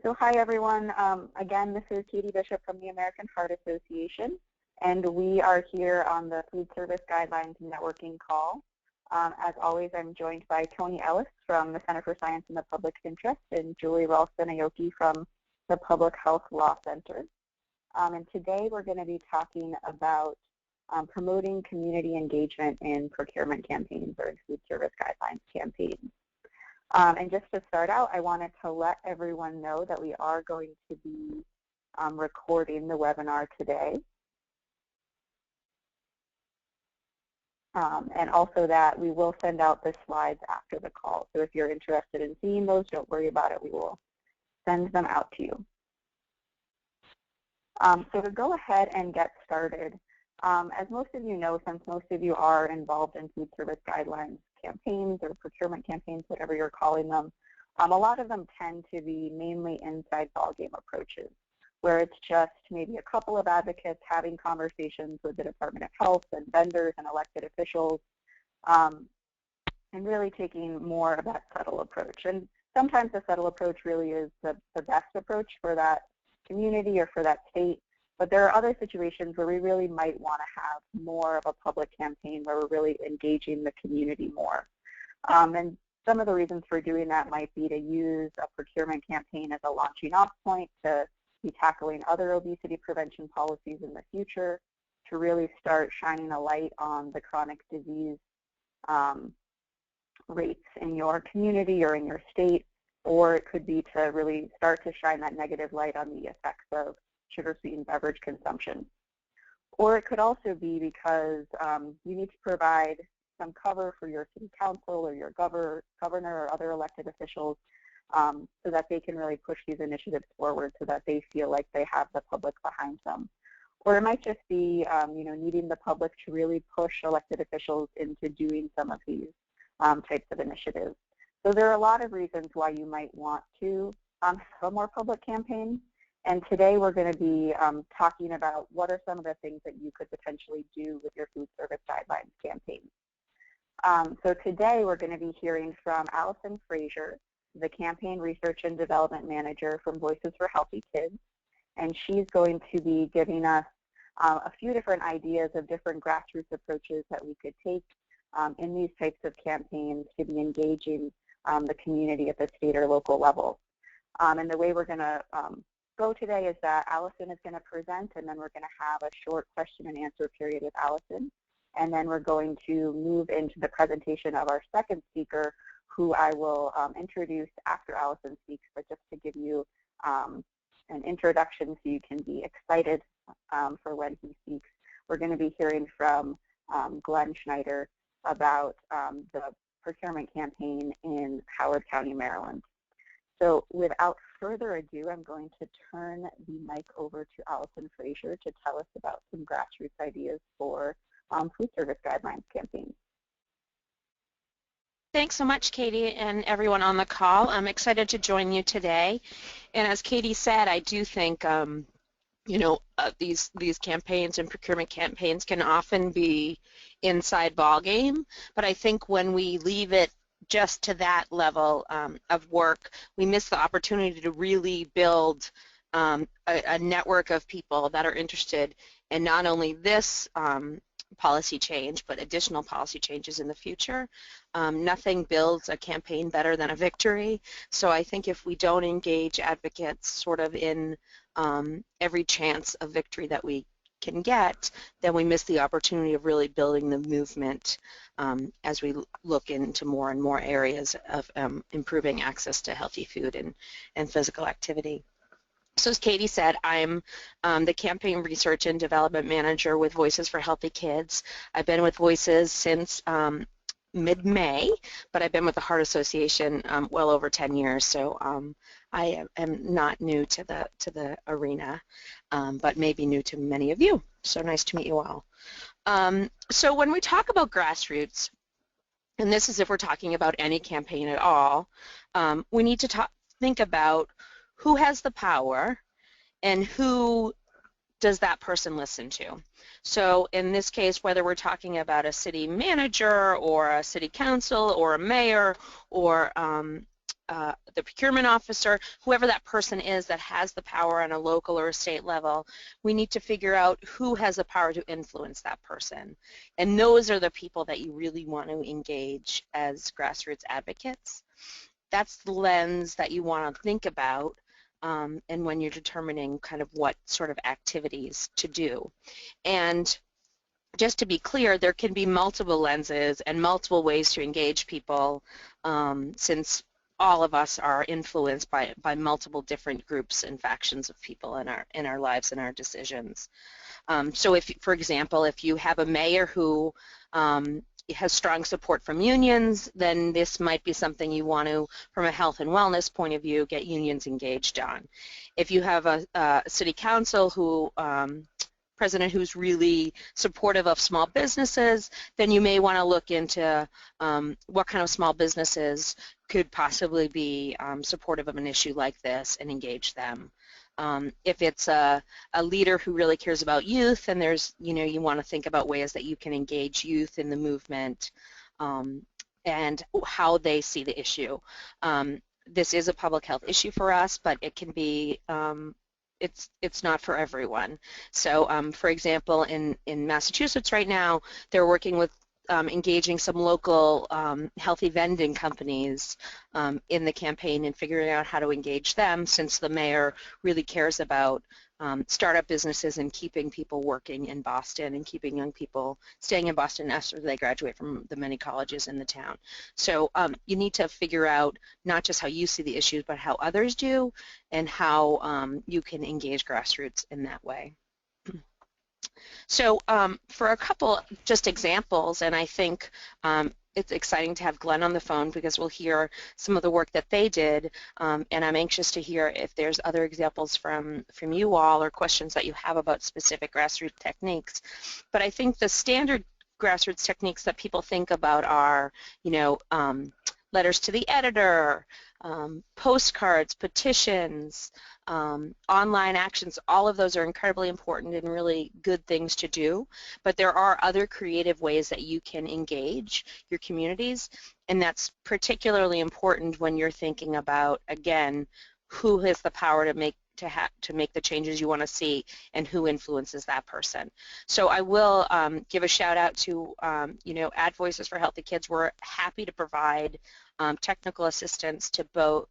So hi everyone. Again, this is Katie Bishop from the American Heart Association, and we are here on the Food Service Guidelines Networking call. As always, I'm joined by Tony Ellis from the Center for Science in the Public Interest and Julie Ralston-Aoki from the Public Health Law Center. And today we're going to be talking about promoting community engagement in procurement campaigns or in food service guidelines campaigns. And just to start out, I wanted to let everyone know that we are going to be recording the webinar today. And also that we will send out the slides after the call. So if you're interested in seeing those, don't worry about it. We will send them out to you. So to go ahead and get started, as most of you know, since most of you are involved in food service guidelines campaigns or procurement campaigns, whatever you're calling them, a lot of them tend to be mainly inside ballgame approaches, where it's just maybe a couple of advocates having conversations with the Department of Health and vendors and elected officials, and really taking more of that subtle approach. And sometimes the subtle approach really is the best approach for that community or for that state. But there are other situations where we really might want to have more of a public campaign where we're really engaging the community more. And some of the reasons for doing that might be to use a procurement campaign as a launching off point to be tackling other obesity prevention policies in the future, to really start shining a light on the chronic disease rates in your community or in your state, or it could be to really start to shine that negative light on the effects of sugar-sweetened beverage consumption. Or it could also be because you need to provide some cover for your city council or your governor or other elected officials so that they can really push these initiatives forward so that they feel like they have the public behind them. Or it might just be needing the public to really push elected officials into doing some of these types of initiatives. So there are a lot of reasons why you might want to have a more public campaign. And today we're going to be talking about what are some of the things that you could potentially do with your food service guidelines campaign. So today we're going to be hearing from Allison Frazier, the Campaign Research and Development Manager from Voices for Healthy Kids. And she's going to be giving us a few different ideas of different grassroots approaches that we could take in these types of campaigns to be engaging the community at the state or local level. And the way we're going to go today is that Allison is going to present, and then we're going to have a short question and answer period with Allison. And then we're going to move into the presentation of our second speaker, who I will introduce after Allison speaks, but just to give you an introduction so you can be excited for when he speaks. We're going to be hearing from Glenn Schneider about the procurement campaign in Howard County, Maryland. So without further ado, I'm going to turn the mic over to Allison Frazier to tell us about some grassroots ideas for food service guidelines campaigns. Thanks so much, Katie, and everyone on the call. I'm excited to join you today. And as Katie said, I do think these campaigns and procurement campaigns can often be inside ballgame, but I think when we leave it just to that level of work, we miss the opportunity to really build a network of people that are interested in not only this policy change, but additional policy changes in the future. Nothing builds a campaign better than a victory. So I think if we don't engage advocates sort of in every chance of victory that we can get, then we miss the opportunity of really building the movement as we look into more and more areas of improving access to healthy food and physical activity. So as Katie said, I'm the Campaign Research and Development Manager with Voices for Healthy Kids. I've been with Voices since mid-May, but I've been with the Heart Association well over 10 years, so I am not new to the arena, but maybe new to many of you. So nice to meet you all. So when we talk about grassroots, and this is if we're talking about any campaign at all, we need to think about who has the power and who does that person listen to. So in this case, whether we're talking about a city manager or a city council or a mayor or the procurement officer, whoever that person is that has the power on a local or a state level, we need to figure out who has the power to influence that person. And those are the people that you really want to engage as grassroots advocates. That's the lens that you want to think about and when you're determining kind of what sort of activities to do. And just to be clear, there can be multiple lenses and multiple ways to engage people since all of us are influenced by multiple different groups and factions of people in our lives and our decisions. So if, for example, if you have a mayor who has strong support from unions, then this might be something you want to, from a health and wellness point of view, get unions engaged on. If you have a city council who president who's really supportive of small businesses, then you may want to look into what kind of small businesses could possibly be supportive of an issue like this and engage them. If it's a leader who really cares about youth, and there's, you want to think about ways that you can engage youth in the movement and how they see the issue. This is a public health issue for us, but it can be it's not for everyone. So, for example, in Massachusetts right now, they're working with engaging some local healthy vending companies in the campaign and figuring out how to engage them, since the mayor really cares about startup businesses and keeping people working in Boston and keeping young people staying in Boston after they graduate from the many colleges in the town. So you need to figure out not just how you see the issues, but how others do, and how you can engage grassroots in that way. So for a couple just examples, and I think it's exciting to have Glenn on the phone because we'll hear some of the work that they did, and I'm anxious to hear if there's other examples from you all or questions that you have about specific grassroots techniques. But I think the standard grassroots techniques that people think about are, letters to the editor, postcards, petitions, online actions. All of those are incredibly important and really good things to do, but there are other creative ways that you can engage your communities, and that's particularly important when you're thinking about, again, who has the power to make the changes you want to see and who influences that person. So I will give a shout out to Ad Voices for Healthy Kids. We're happy to provide technical assistance to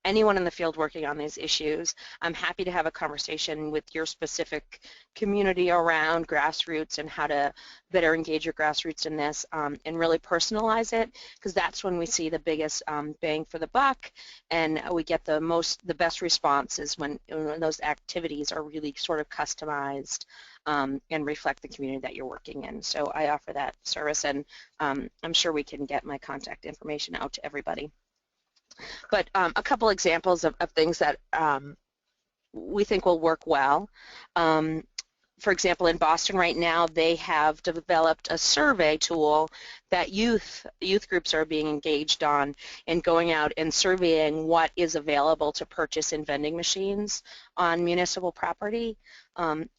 anyone in the field working on these issues. I'm happy to have a conversation with your specific community around grassroots and how to better engage your grassroots in this and really personalize it, because that's when we see the biggest bang for the buck, and we get the best responses when those activities are really sort of customized and reflect the community that you're working in. So I offer that service, and I'm sure we can get my contact information out to everybody. But a couple examples of things that we think will work well. For example, in Boston right now, they have developed a survey tool that youth groups are being engaged on, and going out and surveying what is available to purchase in vending machines on municipal property.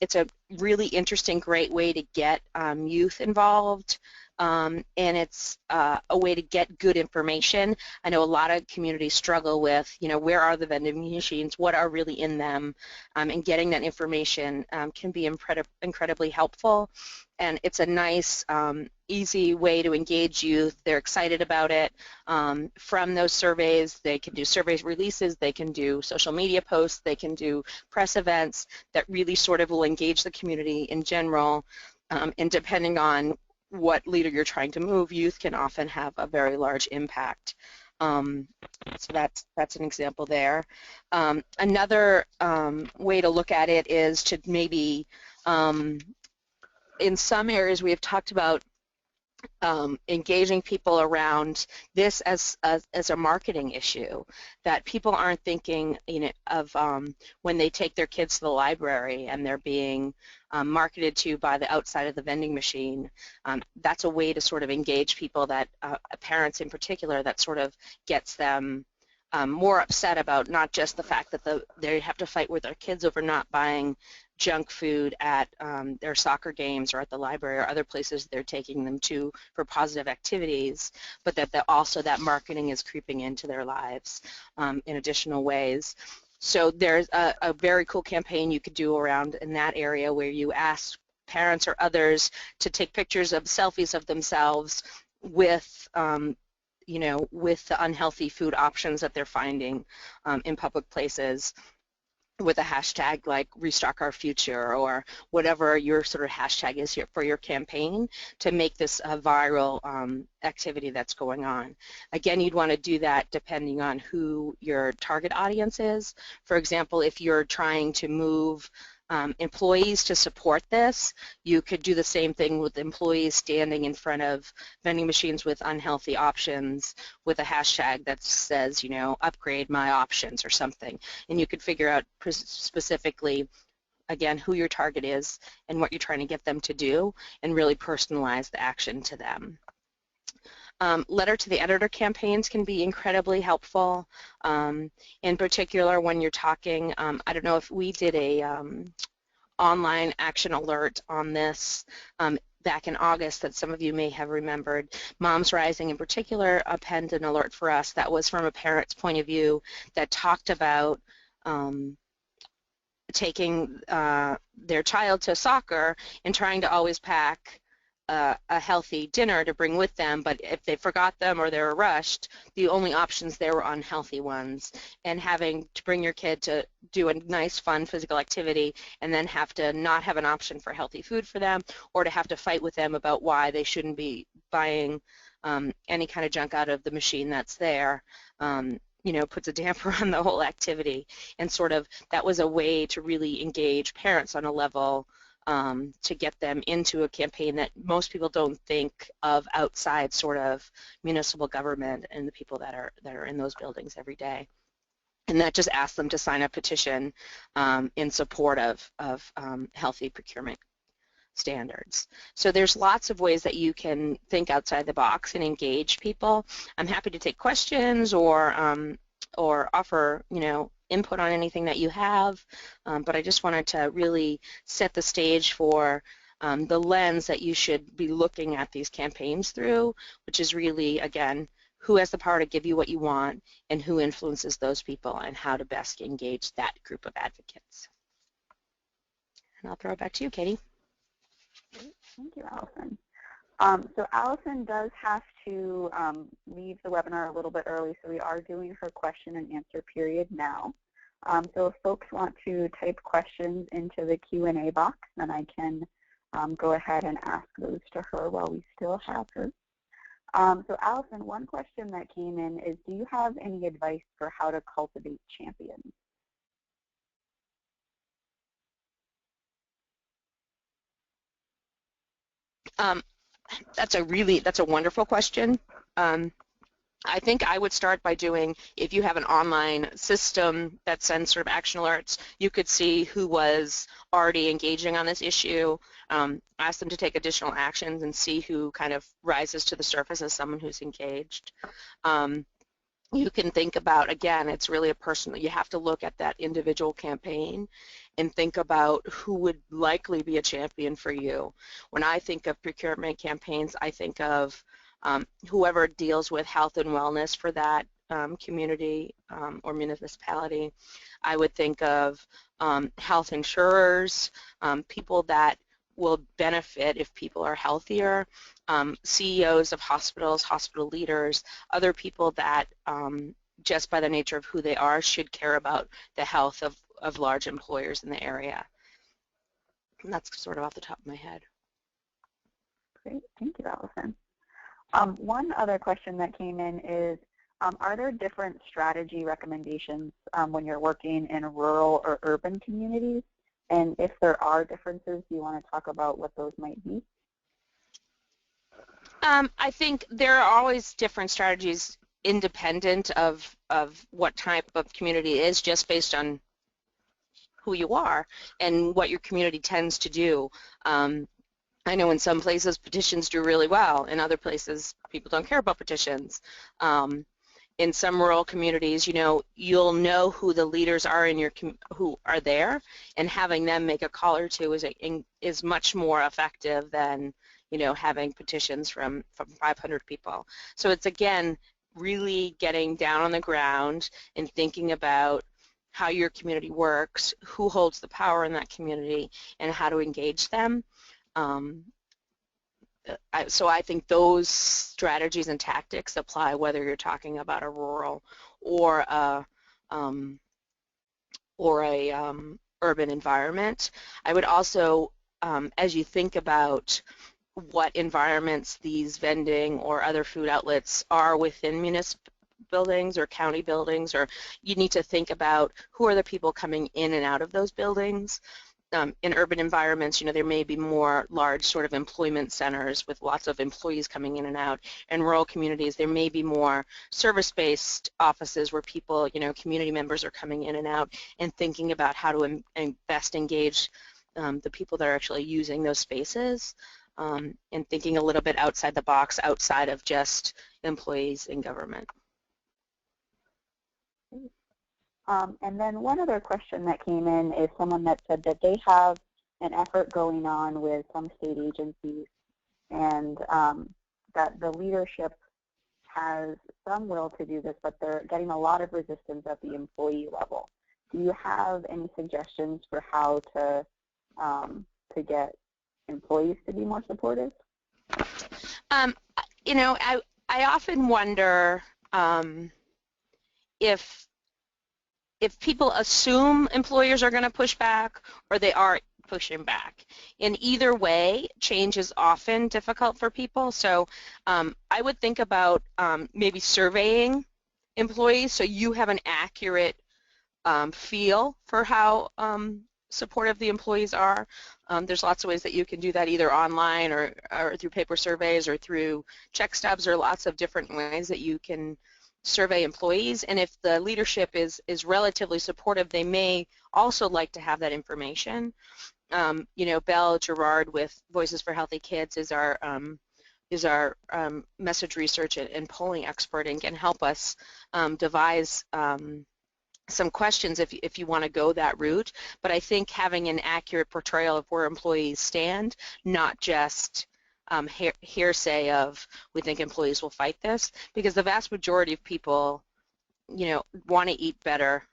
It's a really interesting, great way to get youth involved. And it's a way to get good information. I know a lot of communities struggle with, where are the vending machines, what are really in them, and getting that information can be incredibly helpful. And it's a nice, easy way to engage youth. They're excited about it. From those surveys, they can do survey releases, they can do social media posts, they can do press events that really sort of will engage the community in general. And depending on what leader you're trying to move, youth can often have a very large impact. So that's an example there. Another way to look at it is to maybe, in some areas we have talked about engaging people around this as a marketing issue, that people aren't thinking of when they take their kids to the library and they're being marketed to by the outside of the vending machine. That's a way to sort of engage people, that parents in particular, that sort of gets them more upset about not just the fact that they have to fight with their kids over not buying junk food at their soccer games or at the library or other places they're taking them to for positive activities, but that also that marketing is creeping into their lives in additional ways. So there's a very cool campaign you could do around in that area where you ask parents or others to take pictures of selfies of themselves with you know, with the unhealthy food options that they're finding in public places, with a hashtag like Restock Our Future or whatever your sort of hashtag is here for your campaign, to make this a viral activity that's going on. Again, you'd want to do that depending on who your target audience is. For example, if you're trying to move employees to support this, you could do the same thing with employees standing in front of vending machines with unhealthy options with a hashtag that says, you know, upgrade my options or something. And you could figure out specifically, again, who your target is and what you're trying to get them to do, and really personalize the action to them. Letter to the editor campaigns can be incredibly helpful, in particular when you're talking, I don't know if we did a online action alert on this back in August that some of you may have remembered. Moms Rising in particular penned an alert for us that was from a parent's point of view that talked about taking their child to soccer and trying to always pack a healthy dinner to bring with them, but if they forgot them or they were rushed, the only options there were unhealthy ones, and having to bring your kid to do a nice, fun physical activity and then have to not have an option for healthy food for them, or to have to fight with them about why they shouldn't be buying any kind of junk out of the machine that's there, you know, puts a damper on the whole activity. And sort of that was a way to really engage parents on a level to get them into a campaign that most people don't think of outside sort of municipal government and the people that are in those buildings every day. And that just asks them to sign a petition in support of healthy procurement standards. So there's lots of ways that you can think outside the box and engage people. I'm happy to take questions or offer, you know, input on anything that you have, but I just wanted to really set the stage for the lens that you should be looking at these campaigns through, which is really, again, who has the power to give you what you want and who influences those people and how to best engage that group of advocates. And I'll throw it back to you, Katie. Thank you, Allison. So Allison does have to leave the webinar a little bit early, so we are doing her question and answer period now. So if folks want to type questions into the Q&A box, then I can go ahead and ask those to her while we still have her. So Allison, one question that came in is, do you have any advice for how to cultivate champions? That's a wonderful question. I think I would start by doing, if you have an online system that sends sort of action alerts, you could see who was already engaging on this issue, ask them to take additional actions and see who kind of rises to the surface as someone who's engaged. You can think about, again, it's really a personal, you have to look at that individual campaign and think about who would likely be a champion for you. When I think of procurement campaigns, I think of whoever deals with health and wellness for that community or municipality. I would think of health insurers, people that will benefit if people are healthier, CEOs of hospitals, hospital leaders, other people that just by the nature of who they are should care about the health of large employers in the area. And that's sort of off the top of my head. Great, thank you, Allison. One other question that came in is, are there different strategy recommendations when you're working in rural or urban communities? And if there are differences, do you want to talk about what those might be? I think there are always different strategies independent of what type of community it is, just based on who you are and what your community tends to do. I know in some places petitions do really well. In other places, people don't care about petitions. in some rural communities, you'll know who the leaders are in your who are there, and having them make a call or two is much more effective than having petitions from 500 people. So it's, again, really getting down on the ground and thinking about how your community works, who holds the power in that community, and how to engage them. So I think those strategies and tactics apply whether you're talking about a rural or a urban environment. I would also, as you think about what environments these vending or other food outlets are within municipal buildings or county buildings, or you need to think about who are the people coming in and out of those buildings. In urban environments, there may be more large sort of employment centers with lots of employees coming in and out. In rural communities, there may be more service-based offices where people, community members are coming in and out, and thinking about how to best engage the people that are actually using those spaces, and thinking a little bit outside the box, outside of just employees in government. And then one other question that came in is someone that said that they have an effort going on with some state agencies, and that the leadership has some will to do this, but they're getting a lot of resistance at the employee level. Do you have any suggestions for how to get employees to be more supportive? I often wonder if people assume employers are going to push back, or they are pushing back. In either way, change is often difficult for people. So I would think about maybe surveying employees so you have an accurate feel for how supportive the employees are. There's lots of ways that you can do that, either online or through paper surveys or through check stubs, or lots of different ways that you can survey employees. And if the leadership is relatively supportive, they may also like to have that information. Belle Gerard with Voices for Healthy Kids is our message research and polling expert, and can help us devise some questions if you want to go that route. But I think having an accurate portrayal of where employees stand, not just hearsay of we think employees will fight this, because the vast majority of people want to eat better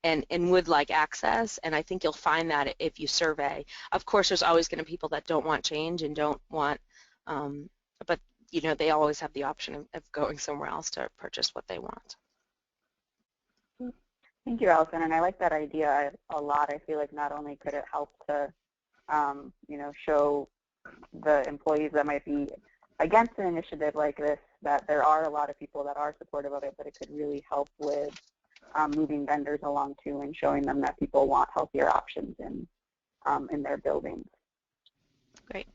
and would like access, and I think you'll find that if you survey. Of course, there's always going to be people that don't want change and don't want, but they always have the option of going somewhere else to purchase what they want. Thank you, Allison, and I like that idea a lot. I feel like not only could it help to show the employees that might be against an initiative like this that there are a lot of people that are supportive of it, but it could really help with moving vendors along too, and showing them that people want healthier options in their buildings. Great.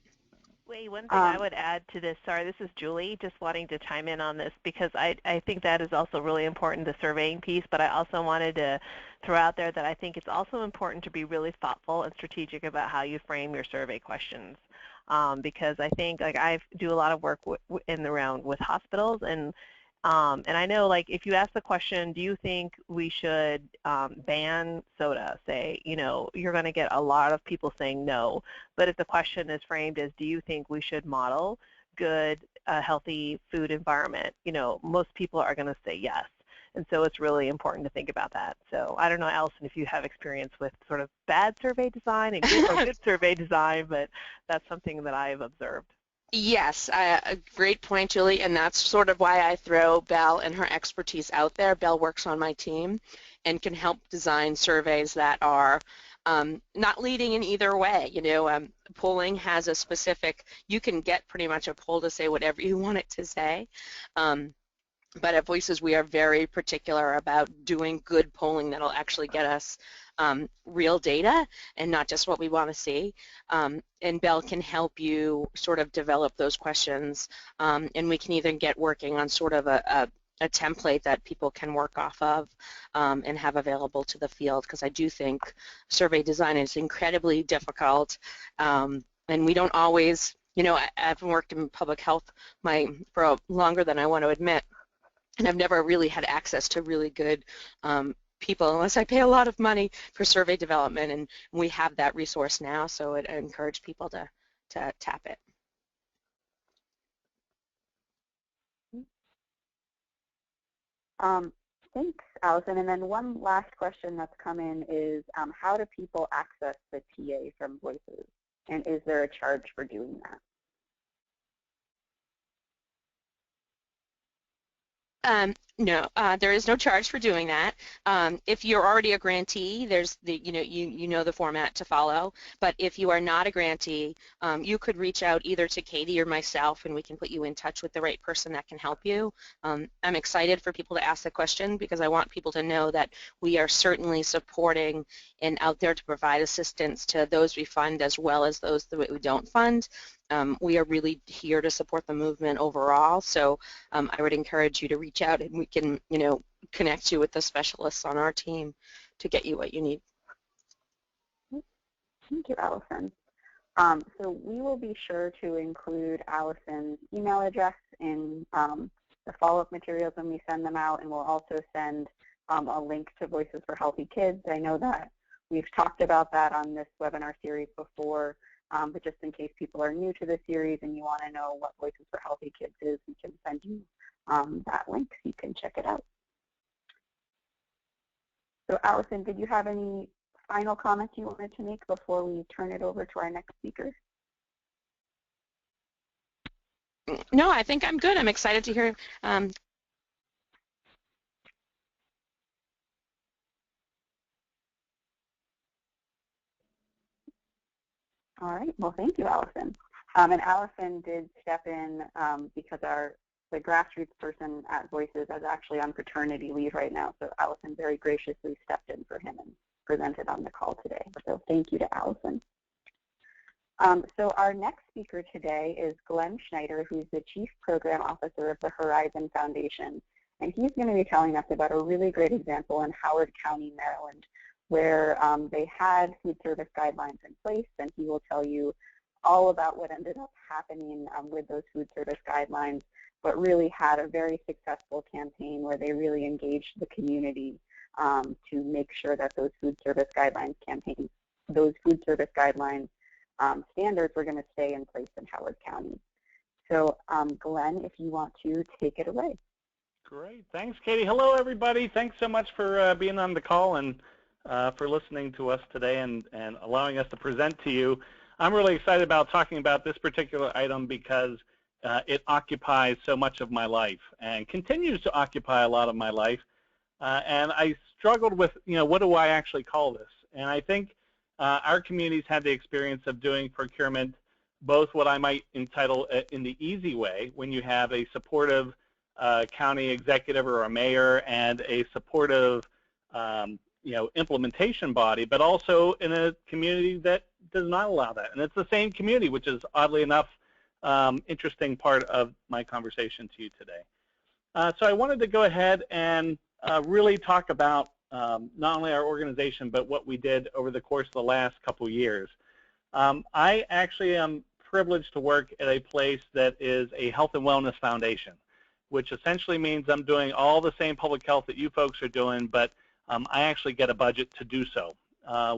Wait, one thing I would add to this, sorry, this is Julie, just wanting to chime in on this, because I think that is also really important, the surveying piece, but I also wanted to throw out there that I think it's also important to be really thoughtful and strategic about how you frame your survey questions. Because I think, like, I do a lot of work in the round with hospitals, and I know, like, if you ask the question, do you think we should ban soda, say, you're going to get a lot of people saying no. But if the question is framed as, do you think we should model good, healthy food environment, most people are going to say yes. And so it's really important to think about that. So I don't know, Allison, if you have experience with sort of bad survey design and good survey design, but that's something that I've observed. Yes, a great point, Julie, and that's sort of why I throw Belle and her expertise out there. Belle works on my team and can help design surveys that are not leading in either way. Polling has a specific, you can get pretty much a poll to say whatever you want it to say. But at Voices, we are very particular about doing good polling that'll actually get us real data and not just what we want to see. And Belle can help you sort of develop those questions, and we can either get working on sort of a template that people can work off of and have available to the field, because I do think survey design is incredibly difficult, and we don't always, I've worked in public health for longer than I want to admit. and I've never really had access to really good people unless I pay a lot of money for survey development, and we have that resource now, so I encourage people to tap it. Thanks, Allison. And then one last question that's come in is how do people access the TA from Voices? And is there a charge for doing that? No, there is no charge for doing that. If you're already a grantee, there's the you know the format to follow. But if you are not a grantee, you could reach out either to Katie or myself, and we can put you in touch with the right person that can help you. I'm excited for people to ask the question because I want people to know that we are certainly supporting and out there to provide assistance to those we fund as well as those that we don't fund. We are really here to support the movement overall, so I would encourage you to reach out and we can, connect you with the specialists on our team to get you what you need. Thank you, Allison. So we will be sure to include Allison's email address in the follow-up materials when we send them out, and we'll also send a link to Voices for Healthy Kids. I know that we've talked about that on this webinar series before, but just in case people are new to the series and you want to know what Voices for Healthy Kids is, we can send you that link so you can check it out. So Allison, did you have any final comments you wanted to make before we turn it over to our next speaker? No, I think I'm good. I'm excited to hear. All right. Well, thank you, Allison. And Allison did step in because the grassroots person at Voices is actually on paternity leave right now. So Allison very graciously stepped in for him and presented on the call today. So thank you to Allison. So our next speaker today is Glenn Schneider, who's the Chief Program Officer of the Horizon Foundation. And he's going to be telling us about a really great example in Howard County, Maryland, where they had food service guidelines in place, and he will tell you all about what ended up happening with those food service guidelines, but really had a very successful campaign where they really engaged the community to make sure that those food service guidelines standards were going to stay in place in Howard County. So Glenn, if you want to take it away. Great. Thanks, Katie. Hello, everybody. Thanks so much for being on the call and for listening to us today and allowing us to present to you. I'm really excited about talking about this particular item because it occupies so much of my life and continues to occupy a lot of my life. And I struggled with, what do I actually call this? And I think our communities had the experience of doing procurement, both what I might entitle in the easy way, when you have a supportive county executive or a mayor and a supportive, implementation body, but also in a community that does not allow that. And it's the same community, which is oddly enough interesting part of my conversation to you today. So I wanted to go ahead and really talk about not only our organization, but what we did over the course of the last couple years. I actually am privileged to work at a place that is a health and wellness foundation, which essentially means I'm doing all the same public health that you folks are doing, but I actually get a budget to do so.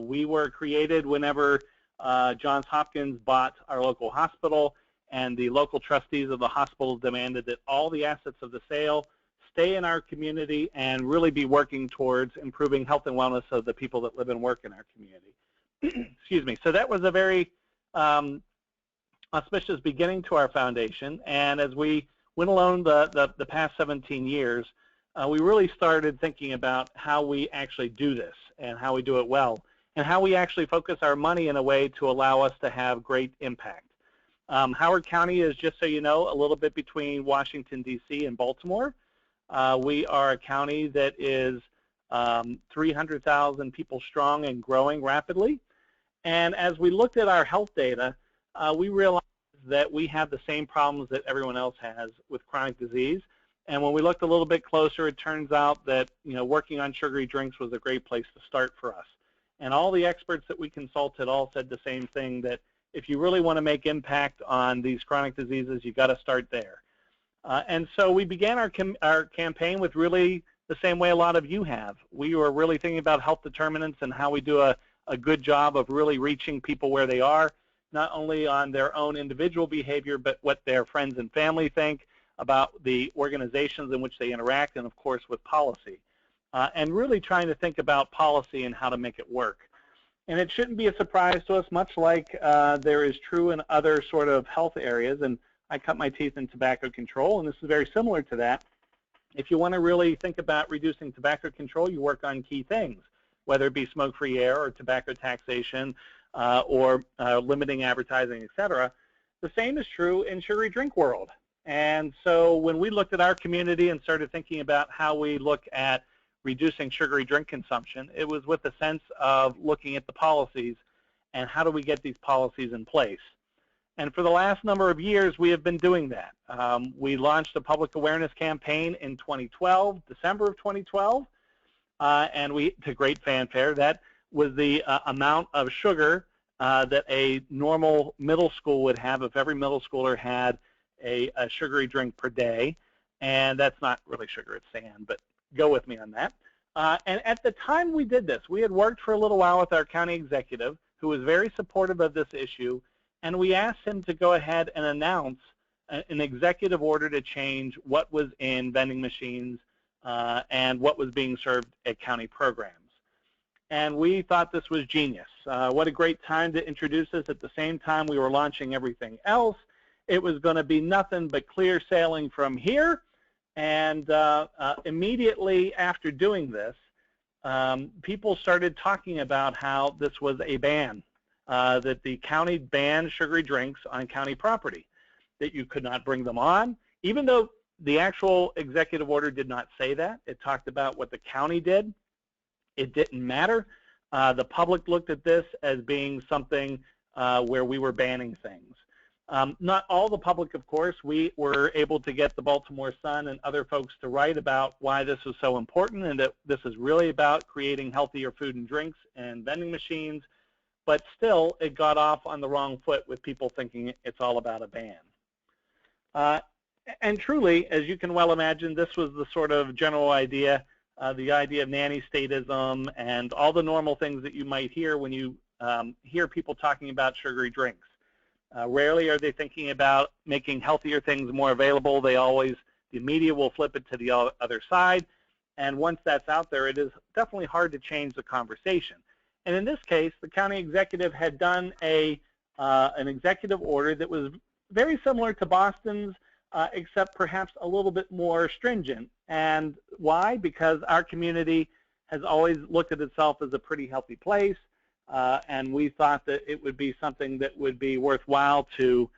We were created whenever Johns Hopkins bought our local hospital, and the local trustees of the hospital demanded that all the assets of the sale stay in our community and really be working towards improving health and wellness of the people that live and work in our community. Excuse me. So that was a very auspicious beginning to our foundation, and as we went along the past 17 years, we really started thinking about how we actually do this and how we do it well, and how we actually focus our money in a way to allow us to have great impact. Howard County is, just so you know, a little bit between Washington, D.C. and Baltimore. We are a county that is 300,000 people strong and growing rapidly. And as we looked at our health data, we realized that we have the same problems that everyone else has with chronic disease. And when we looked a little bit closer, it turns out that working on sugary drinks was a great place to start for us. And all the experts that we consulted all said the same thing, that if you really want to make impact on these chronic diseases, you've got to start there. And so we began our campaign with really the same way a lot of you have. We were really thinking about health determinants and how we do a good job of really reaching people where they are, not only on their own individual behavior, but what their friends and family think about the organizations in which they interact, and of course with policy. And really trying to think about policy and how to make it work. And it shouldn't be a surprise to us, much like there is true in other sort of health areas. And I cut my teeth in tobacco control, and this is very similar to that. If you want to really think about reducing tobacco control, you work on key things, whether it be smoke-free air or tobacco taxation or limiting advertising, et cetera. The same is true in sugary drink world. And so when we looked at our community and started thinking about how we look at reducing sugary drink consumption, it was with the sense of looking at the policies and how do we get these policies in place. And for the last number of years, we have been doing that. We launched a public awareness campaign in 2012, December of 2012, and to great fanfare. That was the amount of sugar that a normal middle school would have if every middle schooler had a sugary drink per day. And that's not really sugar, it's sand, but go with me on that. And at the time we did this, we had worked for a little while with our county executive, who was very supportive of this issue, and we asked him to go ahead and announce an executive order to change what was in vending machines and what was being served at county programs. And we thought this was genius. What a great time to introduce this at the same time we were launching everything else. It was going to be nothing but clear sailing from here. And immediately after doing this, people started talking about how this was a ban, that the county banned sugary drinks on county property, that you could not bring them on, even though the actual executive order did not say that. It talked about what the county did. It didn't matter. The public looked at this as being something where we were banning things. Not all the public, of course. We were able to get the Baltimore Sun and other folks to write about why this was so important and that this is really about creating healthier food and drinks and vending machines. But still, it got off on the wrong foot with people thinking it's all about a ban. And truly, as you can well imagine, this was the sort of general idea, the idea of nanny statism and all the normal things that you might hear when you hear people talking about sugary drinks. Rarely are they thinking about making healthier things more available. The media will flip it to the other side. And once that's out there, it is definitely hard to change the conversation. And in this case, the county executive had done an executive order that was very similar to Boston's, except perhaps a little bit more stringent. And why? Because our community has always looked at itself as a pretty healthy place. And we thought that it would be something that would be worthwhile to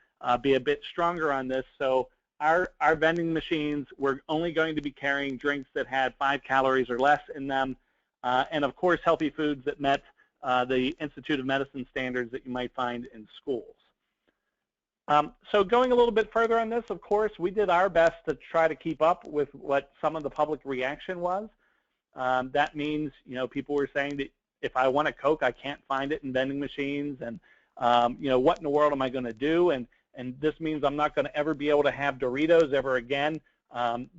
be a bit stronger on this. So our vending machines were only going to be carrying drinks that had 5 calories or less in them, and of course healthy foods that met the Institute of Medicine standards that you might find in schools. So going a little bit further on this, of course, we did our best to try to keep up with what some of the public reaction was. That means, people were saying that if I want a Coke, I can't find it in vending machines, and what in the world am I going to do? And this means I'm not going to ever be able to have Doritos ever again.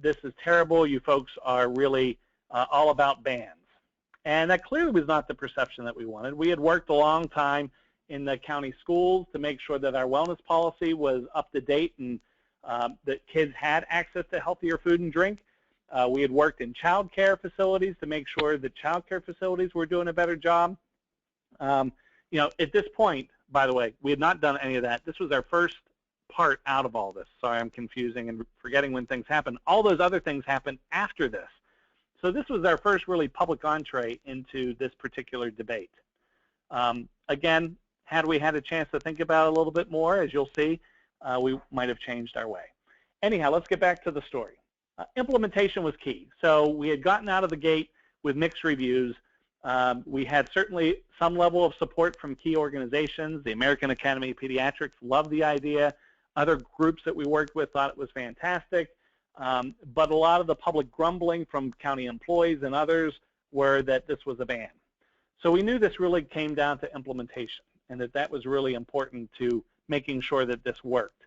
This is terrible. You folks are really all about bans. And that clearly was not the perception that we wanted. We had worked a long time in the county schools to make sure that our wellness policy was up to date and that kids had access to healthier food and drink. We had worked in child care facilities to make sure that child care facilities were doing a better job. At this point, by the way, we had not done any of that. This was our first part out of all this. Sorry, I'm confusing and forgetting when things happen. All those other things happened after this. So this was our first really public entree into this particular debate. Again, had we had a chance to think about it a little bit more, as you'll see, we might have changed our way. Anyhow, let's get back to the story. Implementation was key. So we had gotten out of the gate with mixed reviews. We had certainly some level of support from key organizations. The American Academy of Pediatrics loved the idea. Other groups that we worked with thought it was fantastic. But a lot of the public grumbling from county employees and others were that this was a ban. So we knew this really came down to implementation and that was really important to making sure that this worked.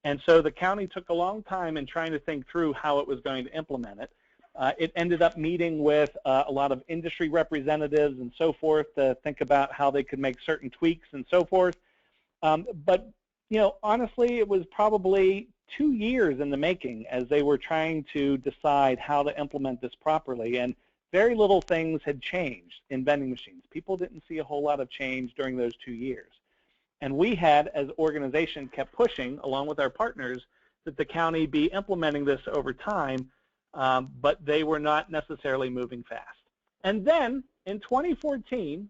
And so the county took a long time in trying to think through how it was going to implement it. It ended up meeting with a lot of industry representatives and so forth to think about how they could make certain tweaks and so forth. But, you know, honestly, it was probably 2 years in the making as they were trying to decide how to implement this properly. And very little things had changed in vending machines. People didn't see a whole lot of change during those 2 years. And we had, as an organization, kept pushing, along with our partners, that the county be implementing this over time, but they were not necessarily moving fast. And then, in 2014,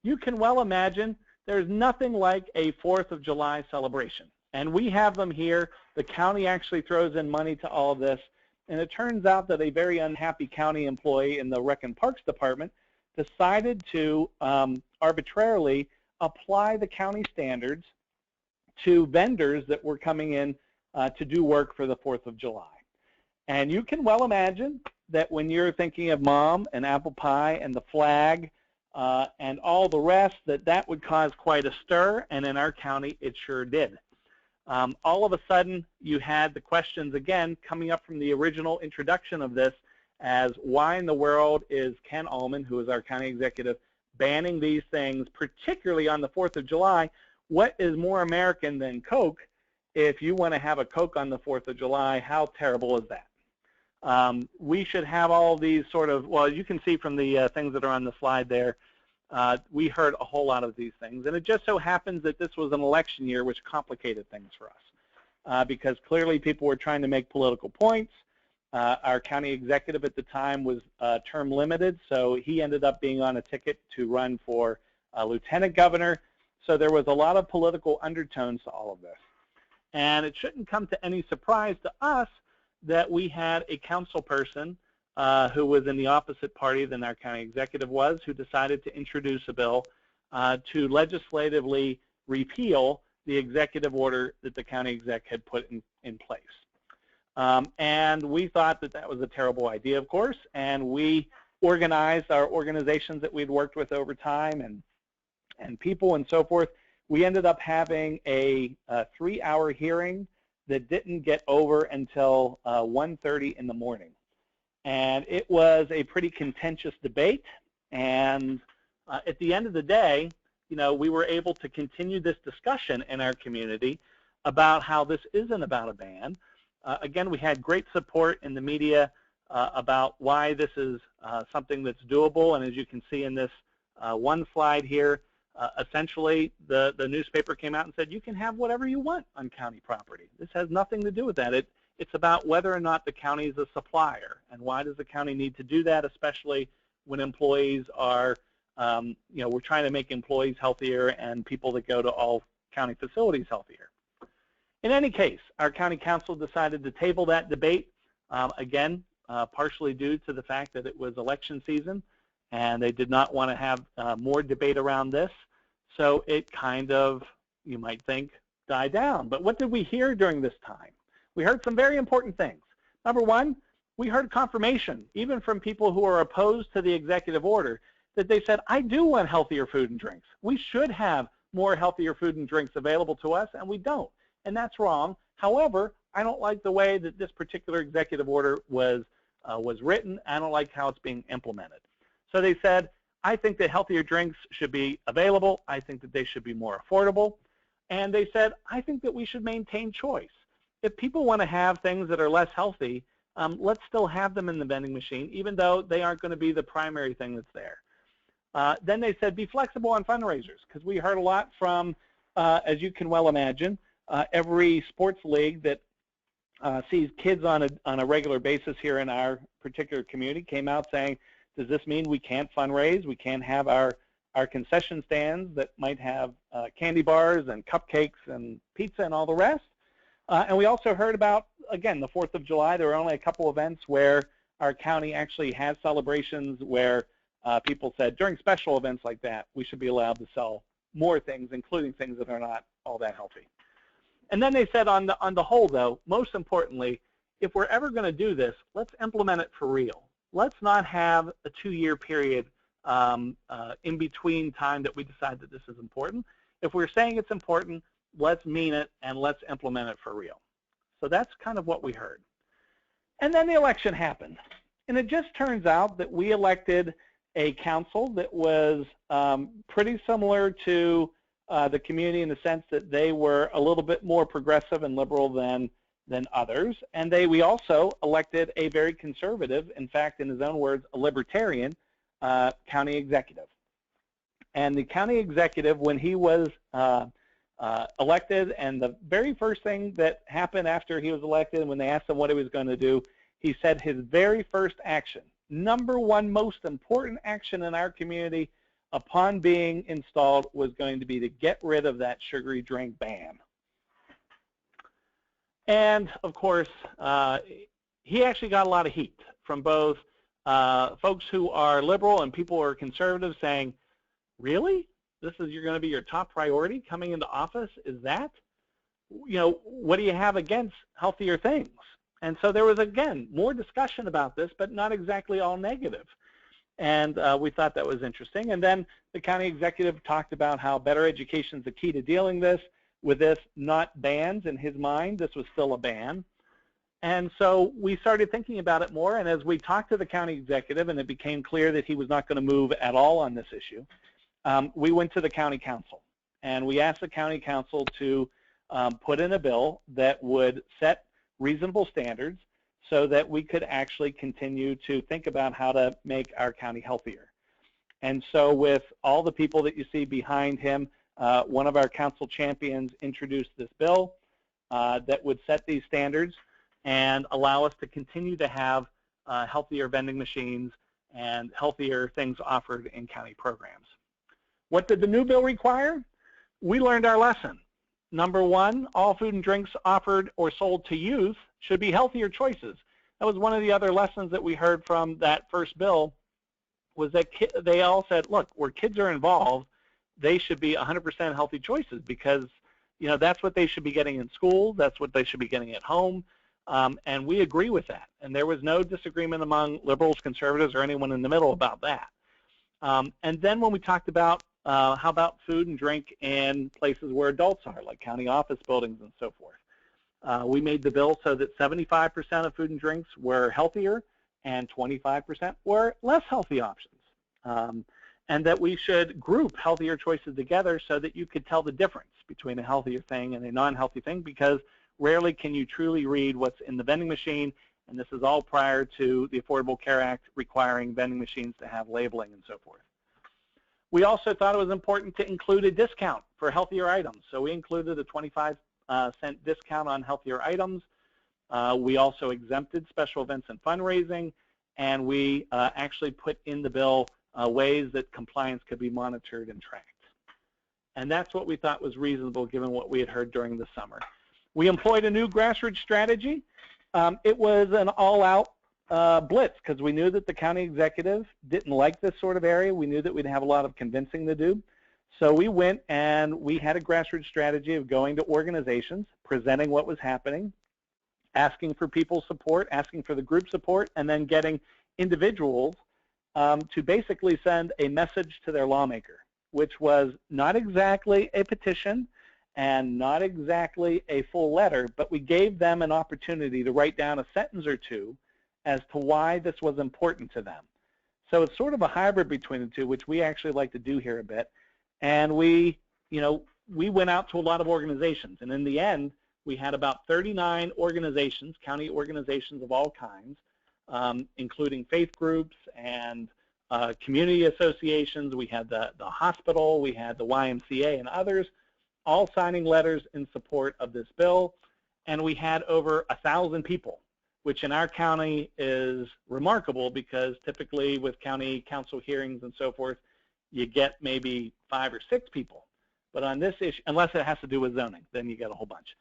you can well imagine there's nothing like a 4th of July celebration. And we have them here. The county actually throws in money to all of this. And it turns out that a very unhappy county employee in the Rec and Parks Department decided to arbitrarily apply the county standards to vendors that were coming in to do work for the 4th of July. And you can well imagine that when you're thinking of mom and apple pie and the flag and all the rest, that would cause quite a stir, and in our county it sure did. All of a sudden you had the questions again coming up from the original introduction of this as why in the world is Ken Allman, who is our county executive, banning these things, particularly on the 4th of July. What is more American than Coke? If you want to have a Coke on the 4th of July, how terrible is that? We should have all these sort of, well, you can see from the things that are on the slide there, we heard a whole lot of these things. And it just so happens that this was an election year, which complicated things for us because clearly people were trying to make political points. Our county executive at the time was term limited, so he ended up being on a ticket to run for lieutenant governor. So there was a lot of political undertones to all of this. And it shouldn't come to any surprise to us that we had a council person who was in the opposite party than our county executive was, who decided to introduce a bill to legislatively repeal the executive order that the county exec had put in place. And we thought that that was a terrible idea, of course, and we organized our organizations that we'd worked with over time and people and so forth. We ended up having a 3-hour hearing that didn't get over until 1:30 in the morning. And it was a pretty contentious debate, and at the end of the day, you know, we were able to continue this discussion in our community about how this isn't about a ban. Again, we had great support in the media about why this is something that's doable, and as you can see in this one slide here, essentially the newspaper came out and said you can have whatever you want on county property. This has nothing to do with that. It's about whether or not the county is a supplier, and why does the county need to do that, especially when employees are, you know, we're trying to make employees healthier and people that go to all county facilities healthier. In any case, our county council decided to table that debate, again, partially due to the fact that it was election season, and they did not want to have more debate around this. So it kind of, you might think, died down. But what did we hear during this time? We heard some very important things. Number one, we heard confirmation, even from people who are opposed to the executive order, that they said, I do want healthier food and drinks. We should have more healthier food and drinks available to us, and we don't. And that's wrong. However, I don't like the way that this particular executive order was written. I don't like how it's being implemented. So they said, I think that healthier drinks should be available. I think that they should be more affordable. And they said, I think that we should maintain choice. If people want to have things that are less healthy, let's still have them in the vending machine, even though they aren't going to be the primary thing that's there. Then they said, be flexible on fundraisers, because we heard a lot from, as you can well imagine, every sports league that sees kids on a regular basis here in our particular community came out saying, does this mean we can't fundraise? We can't have our concession stands that might have candy bars and cupcakes and pizza and all the rest? And we also heard about, again, the 4th of July. There were only a couple events where our county actually has celebrations where people said during special events like that, we should be allowed to sell more things, including things that are not all that healthy. And then they said on the whole, though, most importantly, if we're ever going to do this, let's implement it for real. Let's not have a 2-year period in between time that we decide that this is important. If we're saying it's important, let's mean it, and let's implement it for real. So that's kind of what we heard. And then the election happened. And it just turns out that we elected a council that was pretty similar to the community in the sense that they were a little bit more progressive and liberal than others. And we also elected a very conservative, in fact, in his own words, a libertarian county executive. And the county executive, when he was elected, and the very first thing that happened after he was elected, when they asked him what he was going to do, he said his very first action, number one most important action in our community upon being installed, was going to be to get rid of that sugary drink ban. And of course, he actually got a lot of heat from both folks who are liberal and people who are conservative, saying, really? This is going to be your top priority coming into office? Is that? You know, what do you have against healthier things? And so there was, again, more discussion about this, but not exactly all negative. And we thought that was interesting. And then the county executive talked about how better education is the key to dealing with this, not bans in his mind. This was still a ban. And so we started thinking about it more. And as we talked to the county executive and it became clear that he was not going to move at all on this issue, we went to the county council. And we asked the county council to put in a bill that would set reasonable standards so that we could actually continue to think about how to make our county healthier. And so with all the people that you see behind him, one of our council champions introduced this bill that would set these standards and allow us to continue to have healthier vending machines and healthier things offered in county programs. What did the new bill require? We learned our lesson. Number one, all food and drinks offered or sold to youth should be healthier choices. That was one of the other lessons that we heard from that first bill, was that they all said, look, where kids are involved, they should be 100% healthy choices, because you know that's what they should be getting in school, that's what they should be getting at home, and we agree with that. And there was no disagreement among liberals, conservatives, or anyone in the middle about that. And then when we talked about how about food and drink in places where adults are, like county office buildings and so forth, we made the bill so that 75% of food and drinks were healthier and 25% were less healthy options. And that we should group healthier choices together so that you could tell the difference between a healthier thing and a non-healthy thing, because rarely can you truly read what's in the vending machine, and this is all prior to the Affordable Care Act requiring vending machines to have labeling and so forth. We also thought it was important to include a discount for healthier items, so we included a 25-cent discount on healthier items. We also exempted special events and fundraising, and we actually put in the bill ways that compliance could be monitored and tracked. And that's what we thought was reasonable given what we had heard during the summer. We employed a new grassroots strategy. It was an all-out blitz, because we knew that the county executive didn't like this sort of area. We knew that we'd have a lot of convincing to do. So we went and we had a grassroots strategy of going to organizations, presenting what was happening, asking for people's support, asking for the group support, and then getting individuals to basically send a message to their lawmaker, which was not exactly a petition and not exactly a full letter, but we gave them an opportunity to write down a sentence or two as to why this was important to them. So it's sort of a hybrid between the two, which we actually like to do here a bit. And we went out to a lot of organizations, and in the end, we had about 39 organizations, county organizations of all kinds, including faith groups and community associations. We had the hospital, we had the YMCA and others, all signing letters in support of this bill. And we had over 1,000 people, which in our county is remarkable, because typically with county council hearings and so forth, you get maybe 5 or 6 people. But on this issue, unless it has to do with zoning, then you get a whole bunch.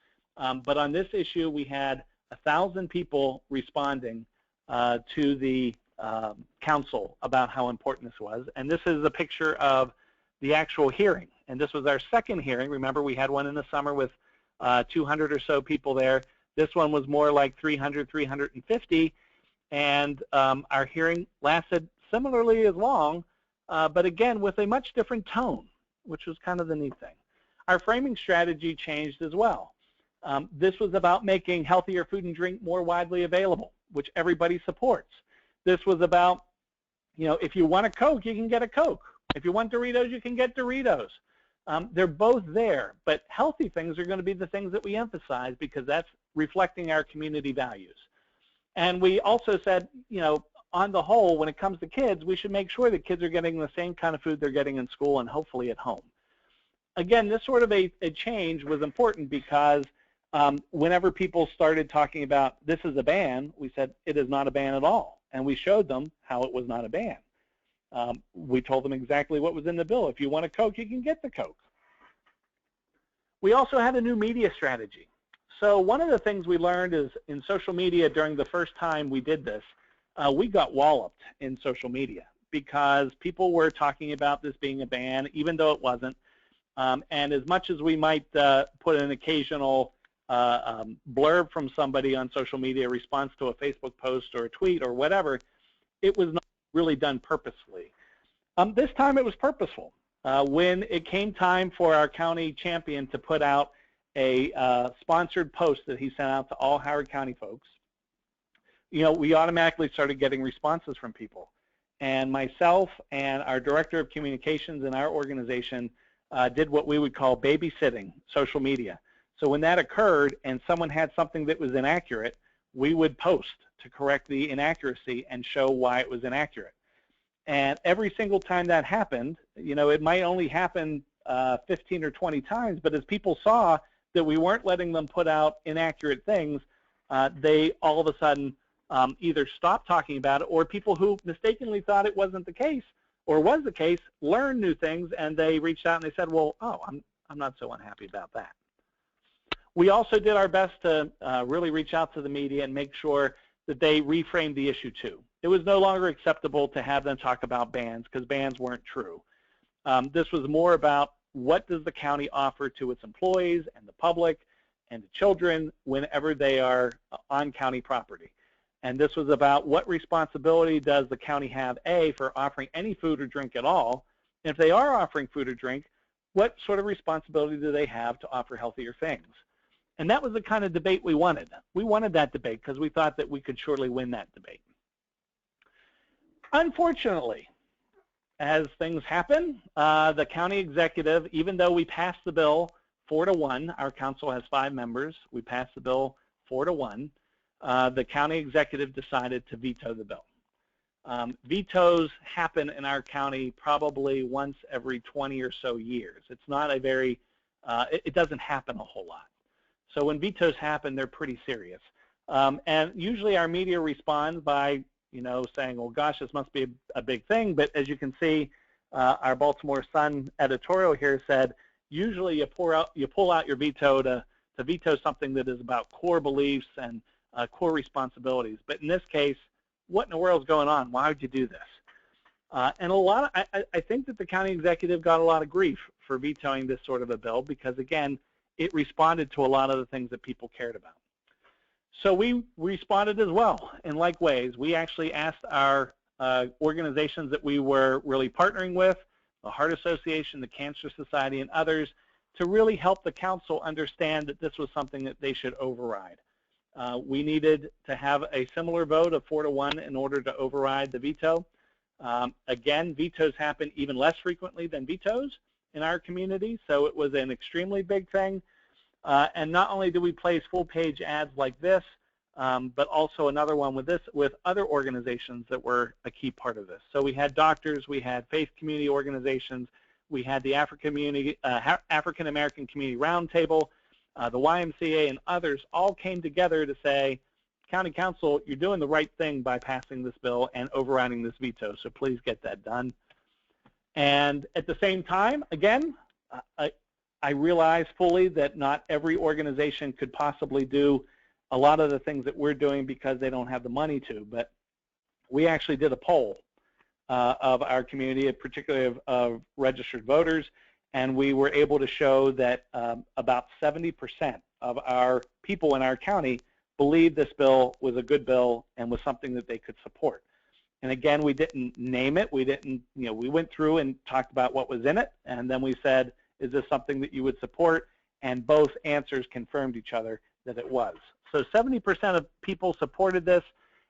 But on this issue, we had 1,000 people responding to the council about how important this was. And this is a picture of the actual hearing. And this was our second hearing. Remember, we had one in the summer with 200 or so people there. This one was more like 300, 350. And our hearing lasted similarly as long, but again, with a much different tone, which was kind of the neat thing. our framing strategy changed as well. This was about making healthier food and drink more widely available, which everybody supports. This was about, if you want a Coke, you can get a Coke. If you want Doritos, you can get Doritos. They're both there, but healthy things are going to be the things that we emphasize because that's reflecting our community values. And we also said, on the whole, when it comes to kids, we should make sure that kids are getting the same kind of food they're getting in school and hopefully at home. Again, this sort of a change was important because whenever people started talking about this is a ban, we said it is not a ban at all. And we showed them how it was not a ban. We told them exactly what was in the bill. If you want a Coke, you can get the Coke. We also had a new media strategy. So one of the things we learned is in social media during the first time we did this, we got walloped in social media because people were talking about this being a ban, even though it wasn't. And as much as we might put an occasional blurb from somebody on social media, response to a Facebook post or a tweet or whatever, it was not really done purposefully. This time it was purposeful. When it came time for our county champion to put out a sponsored post that he sent out to all Howard County folks, we automatically started getting responses from people. And myself and our director of communications in our organization did what we would call babysitting social media. So when that occurred and someone had something that was inaccurate, we would post to correct the inaccuracy and show why it was inaccurate. And every single time that happened, it might only happen 15 or 20 times, but as people saw that we weren't letting them put out inaccurate things, they all of a sudden either stopped talking about it, or people who mistakenly thought it wasn't the case or was the case learned new things, and they reached out and they said, well, oh, I'm not so unhappy about that. We also did our best to really reach out to the media and make sure that they reframed the issue too. It was no longer acceptable to have them talk about bans because bans weren't true. This was more about what does the county offer to its employees and the public and the children whenever they are on county property. And this was about what responsibility does the county have, A, for offering any food or drink at all, and if they are offering food or drink, what sort of responsibility do they have to offer healthier things? And that was the kind of debate we wanted. We wanted that debate because we thought that we could surely win that debate. Unfortunately, as things happen, the county executive, even though we passed the bill 4-1, our council has 5 members, we passed the bill 4-1, the county executive decided to veto the bill. Vetoes happen in our county probably once every 20 or so years. It's not a very, it doesn't happen a whole lot. So when vetoes happen, they're pretty serious. And usually our media responds by, saying, well, gosh, this must be a big thing. But as you can see, our Baltimore Sun editorial here said, usually you pull out your veto to veto something that is about core beliefs and core responsibilities. But in this case, what in the world is going on? Why would you do this? And I think that the county executive got a lot of grief for vetoing this sort of a bill because, again, it responded to a lot of the things that people cared about. So we responded as well in like ways. We actually asked our organizations that we were really partnering with, the Heart Association, the Cancer Society, and others, to really help the council understand that this was something that they should override. We needed to have a similar vote of 4-1 in order to override the veto. Again, vetoes happen even less frequently than vetoes in our community, so it was an extremely big thing. And not only did we place full-page ads like this, but also another one with other organizations that were a key part of this. So we had doctors, we had faith community organizations, we had the African American Community Roundtable, the YMCA, and others all came together to say, County Council, you're doing the right thing by passing this bill and overriding this veto, so please get that done. And at the same time, again, I realize fully that not every organization could possibly do a lot of the things that we're doing because they don't have the money to, but we actually did a poll of our community, particularly of registered voters, and we were able to show that about 70% of our people in our county believed this bill was a good bill and was something that they could support. And again, we didn't name it. We didn't, we went through and talked about what was in it, and then we said, Is this something that you would support? And both answers confirmed each other that it was. So 70% of people supported this,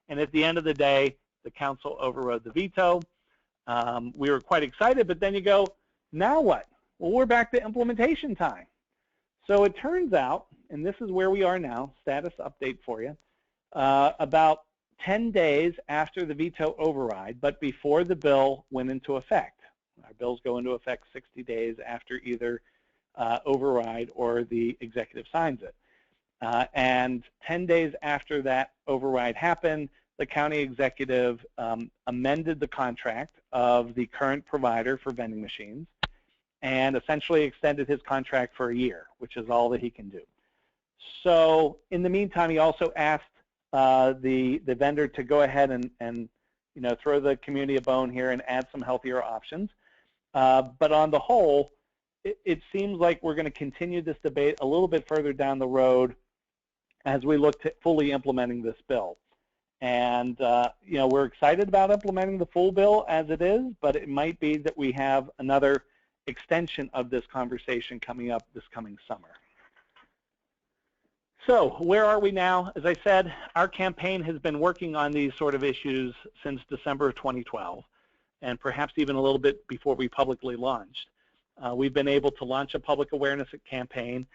and at the end of the day, the council overrode the veto. We were quite excited, but then you go, now what? Well, we're back to implementation time. So it turns out, and this is where we are now, status update for you, about 10 days after the veto override, but before the bill went into effect. Our bills go into effect 60 days after either override or the executive signs it. And 10 days after that override happened, the county executive amended the contract of the current provider for vending machines and essentially extended his contract for a year, which is all that he can do. So in the meantime, he also asked the vendor to go ahead and throw the community a bone here and add some healthier options. But on the whole, it seems like we're going to continue this debate a little bit further down the road as we look to fully implementing this bill. And we're excited about implementing the full bill as it is, but it might be that we have another extension of this conversation coming up this coming summer. So where are we now? As I said, our campaign has been working on these sort of issues since December of 2012, and perhaps even a little bit before we publicly launched. We've been able to launch a public awareness campaign.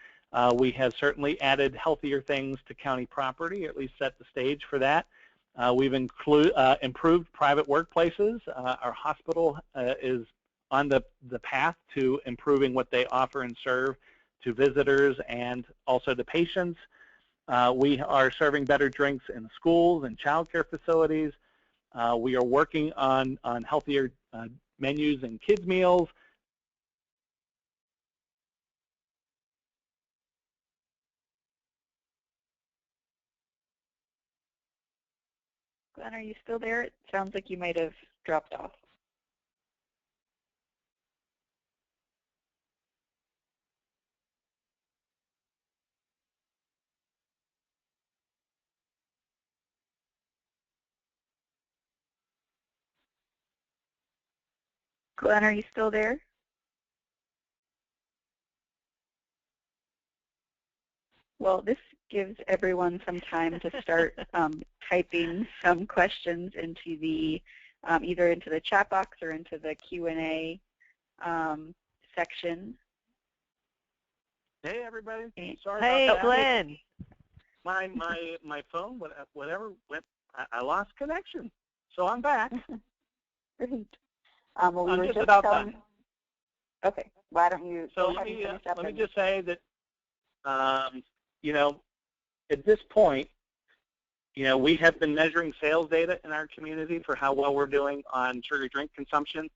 We have certainly added healthier things to county property, or at least set the stage for that. We've improved private workplaces. Our hospital is on the path to improving what they offer and serve to visitors and also to patients. We are serving better drinks in schools and child care facilities. We are working on healthier menus and kids' meals. Glenn, are you still there? It sounds like you might have dropped off. Glenn, are you still there? Well, this gives everyone some time to start typing some questions into the either into the chat box or into the Q&A section. Hey everybody, sorry hey, about that. Glenn. My phone, whatever went, I lost connection, so I'm back. Great. Well, we I'm were just just about telling, done. Okay, why don't you So go ahead and finish up? let me just say that at this point, we have been measuring sales data in our community for how well we're doing on sugar drink consumption.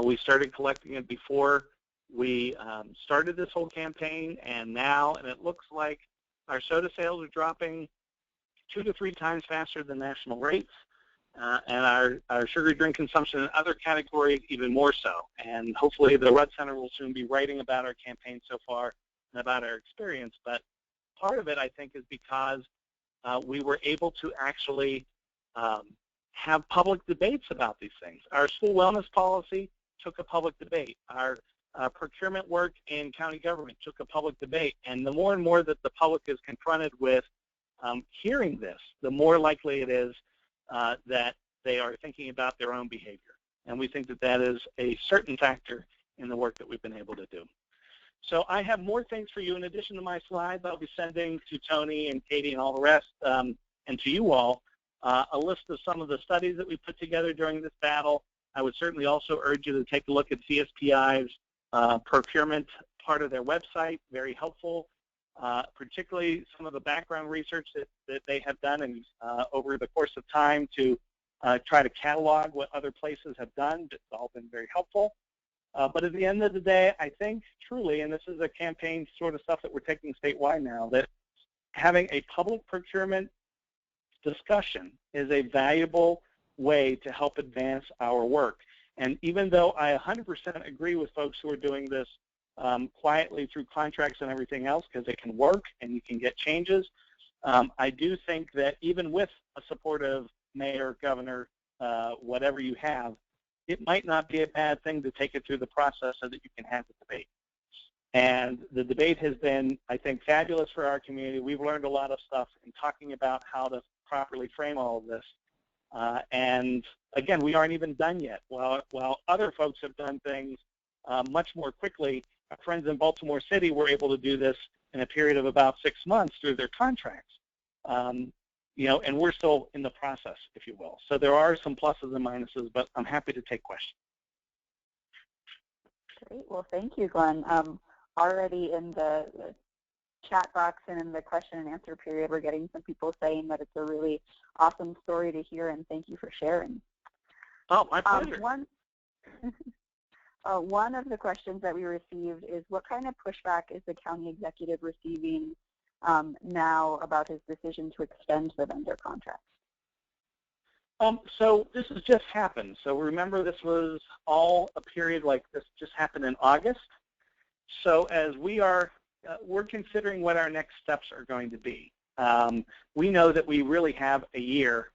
We started collecting it before we started this whole campaign, and it looks like our soda sales are dropping 2 to 3 times faster than national rates, and our sugar drink consumption in other categories even more so. And hopefully the Rudd Center will soon be writing about our campaign so far and about our experience. But part of it, I think, is because we were able to actually have public debates about these things. Our school wellness policy took a public debate. Our procurement work in county government took a public debate. And the more and more that the public is confronted with hearing this, the more likely it is that they are thinking about their own behavior. And we think that that is a certain factor in the work that we've been able to do. So I have more things for you in addition to my slides. I'll be sending to Tony and Katie and all the rest, and to you all, a list of some of the studies that we put together during this battle. I would certainly also urge you to take a look at CSPI's procurement part of their website, very helpful, particularly some of the background research that they have done and over the course of time to try to catalog what other places have done. It's all been very helpful. But at the end of the day, I think truly, and this is a campaign sort of stuff that we're taking statewide now, that having a public procurement discussion is a valuable way to help advance our work. And even though I 100% agree with folks who are doing this quietly through contracts and everything else, because it can work and you can get changes, I do think that even with a supportive mayor, governor, whatever you have, it might not be a bad thing to take it through the process so that you can have the debate. And the debate has been, I think, fabulous for our community. We've learned a lot of stuff in talking about how to properly frame all of this. And again, we aren't even done yet. While other folks have done things much more quickly, our friends in Baltimore City were able to do this in a period of about 6 months through their contracts. And we're still in the process, if you will. So there are some pluses and minuses, but I'm happy to take questions. Great. Well, thank you, Glenn. Already in the chat box and in the question and answer period, we're getting some people saying that it's a really awesome story to hear, and thank you for sharing. Oh, my pleasure. One of the questions that we received is, what kind of pushback is the county executive receiving now about his decision to extend the vendor contract? So this has just happened. So remember, this was all a period like this just happened in August. So as we're considering what our next steps are going to be. We know that we really have a year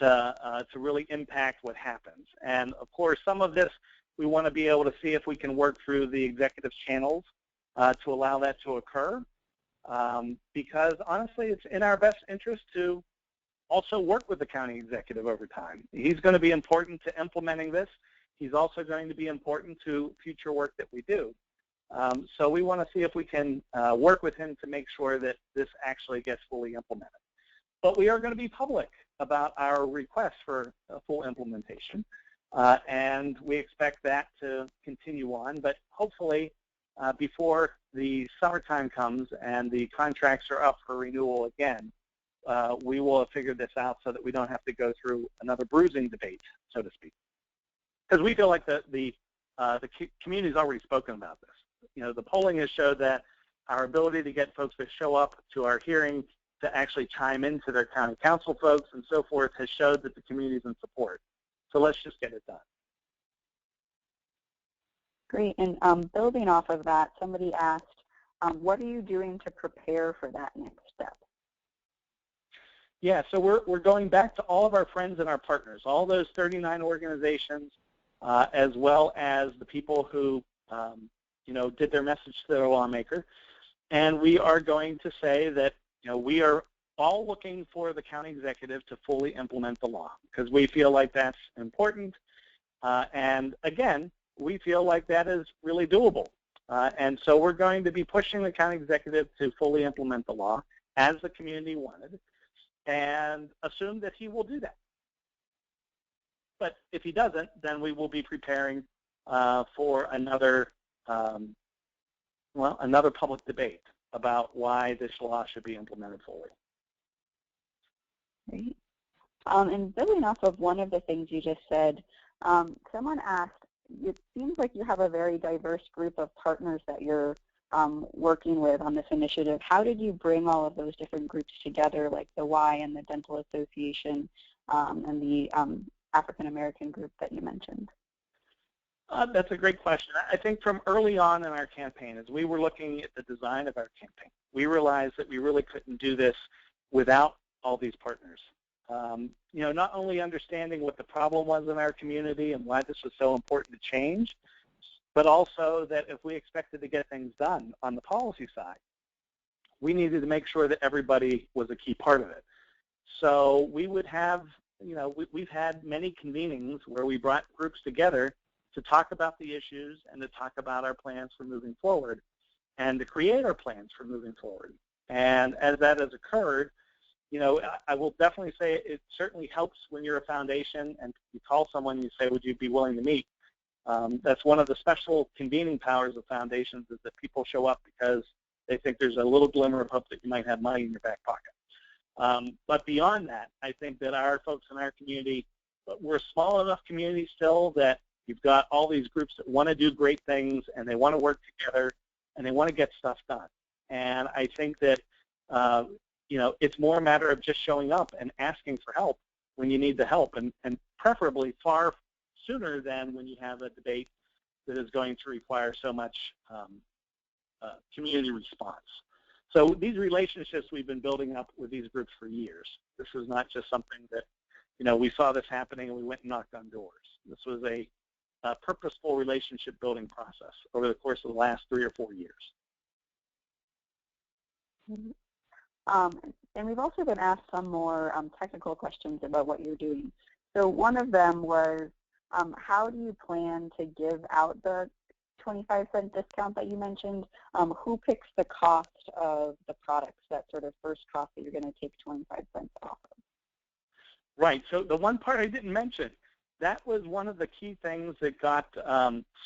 to really impact what happens. And of course, some of this we want to be able to see if we can work through the executive channels to allow that to occur. Because honestly, it's in our best interest to also work with the county executive over time. He's going to be important to implementing this. He's also going to be important to future work that we do. So we want to see if we can work with him to make sure that this actually gets fully implemented. But we are going to be public about our request for a full implementation. And we expect that to continue on. But hopefully, before the summertime comes and the contracts are up for renewal again, we will have figured this out so that we don't have to go through another bruising debate, so to speak. Because we feel like the community's already spoken about this. The polling has showed that our ability to get folks to show up to our hearing, to actually chime into their county council folks and so forth, has showed that the community's in support. So let's just get it done. Great. And building off of that, somebody asked, what are you doing to prepare for that next step? Yeah, so we're going back to all of our friends and our partners, all those 39 organizations, as well as the people who did their message to their lawmaker. And we are going to say that we are all looking for the county executive to fully implement the law, because we feel like that's important. And again, we feel like that is really doable. And so we're going to be pushing the county executive to fully implement the law as the community wanted, and assume that he will do that. But if he doesn't, then we will be preparing for another public debate about why this law should be implemented fully. Great. And building off of one of the things you just said, someone asked, it seems like you have a very diverse group of partners that you're working with on this initiative. How did you bring all of those different groups together, like the Y and the Dental Association and the African American group that you mentioned? That's a great question. I think from early on in our campaign, as we were looking at the design of our campaign, we realized that we really couldn't do this without all these partners. Not only understanding what the problem was in our community and why this was so important to change, but also that if we expected to get things done on the policy side, we needed to make sure that everybody was a key part of it. So we would have, we've had many convenings where we brought groups together to talk about the issues and to talk about our plans for moving forward and to create our plans for moving forward. And as that has occurred, I will definitely say it certainly helps when you're a foundation and you call someone and you say, would you be willing to meet? That's one of the special convening powers of foundations, is that people show up because they think there's a little glimmer of hope that you might have money in your back pocket. But beyond that, I think that our folks in our community, we're a small enough community still that you've got all these groups that want to do great things and they want to work together and they want to get stuff done. And I think that it's more a matter of just showing up and asking for help when you need the help, and preferably far sooner than when you have a debate that is going to require so much community response. So these relationships we've been building up with these groups for years. This is not just something that, we saw this happening and we went and knocked on doors. This was a purposeful relationship building process over the course of the last 3 or 4 years. And we've also been asked some more technical questions about what you're doing. So one of them was, how do you plan to give out the 25-cent discount that you mentioned? Who picks the cost of the products, that sort of first cost that you're going to take 25 cents off of? Right. So the one part I didn't mention, that was one of the key things that got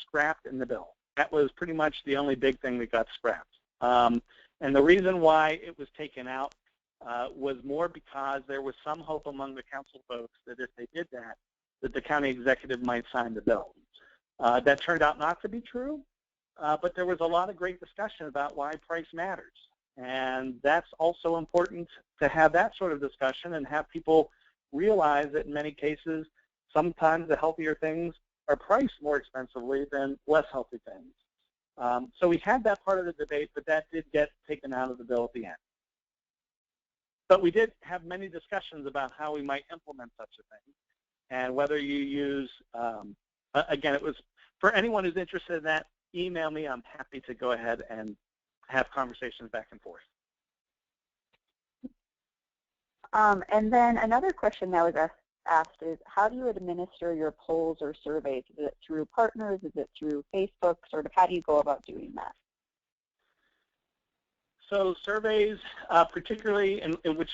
scrapped in the bill. That was pretty much the only big thing that got scrapped. And the reason why it was taken out was more because there was some hope among the council folks that if they did that the county executive might sign the bill. That turned out not to be true, but there was a lot of great discussion about why price matters. And that's also important to have that sort of discussion and have people realize that in many cases, sometimes the healthier things are priced more expensively than less healthy things. So we had that part of the debate, but that did get taken out of the bill at the end. But we did have many discussions about how we might implement such a thing and whether you use, again, it was, for anyone who's interested in that, email me. I'm happy to go ahead and have conversations back and forth. And then another question that was asked is, how do you administer your polls or surveys? Is it through partners? Is it through Facebook? Sort of how do you go about doing that? So surveys, particularly in which,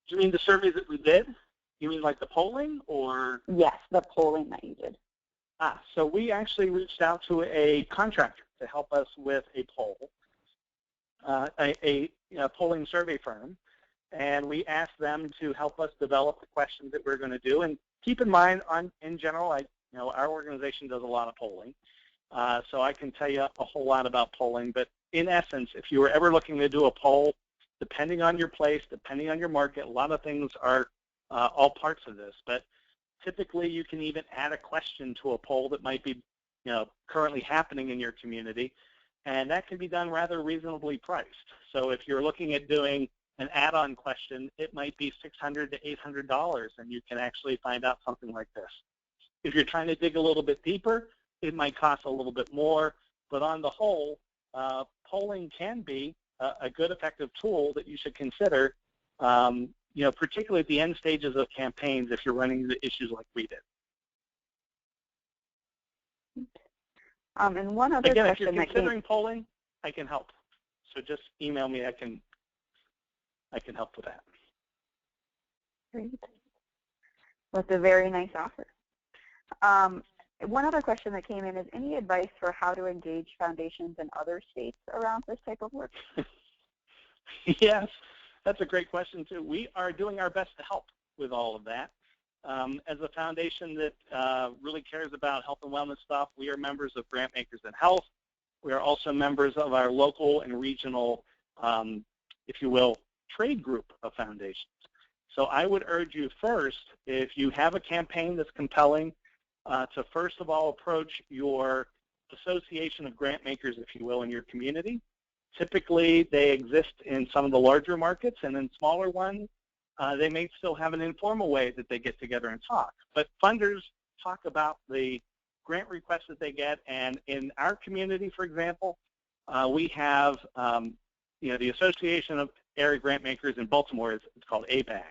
do you mean the surveys that we did? You mean like the polling or? Yes, the polling that you did. So we actually reached out to a contractor to help us with a poll, a polling survey firm, and we asked them to help us develop the questions that we're going to do. And keep in mind, in general, our organization does a lot of polling, so I can tell you a whole lot about polling. But in essence, if you were ever looking to do a poll, depending on your place, depending on your market, a lot of things are all parts of this. But typically, you can even add a question to a poll that might be, currently happening in your community, and that can be done rather reasonably priced. So if you're looking at doing an add-on question, it might be $600 to $800, and you can actually find out something like this. If you're trying to dig a little bit deeper, it might cost a little bit more, but on the whole, polling can be a good, effective tool that you should consider, particularly at the end stages of campaigns if you're running into issues like we did. And one other Again, question if you're considering polling, I can help. So just email me. I can help with that. Great. That's a very nice offer. One other question that came in is, any advice for how to engage foundations in other states around this type of work? Yes, that's a great question too. We are doing our best to help with all of that. As a foundation that really cares about health and wellness stuff, we are members of Grant Makers in Health. We are also members of our local and regional, if you will, trade group of foundations. So I would urge you first, if you have a campaign that's compelling, to first of all approach your association of grant makers, if you will, in your community. Typically, they exist in some of the larger markets, and in smaller ones, they may still have an informal way that they get together and talk. But funders talk about the grant requests that they get, and in our community, for example, we have the Association of Area Grant Makers in Baltimore. It's called ABAG.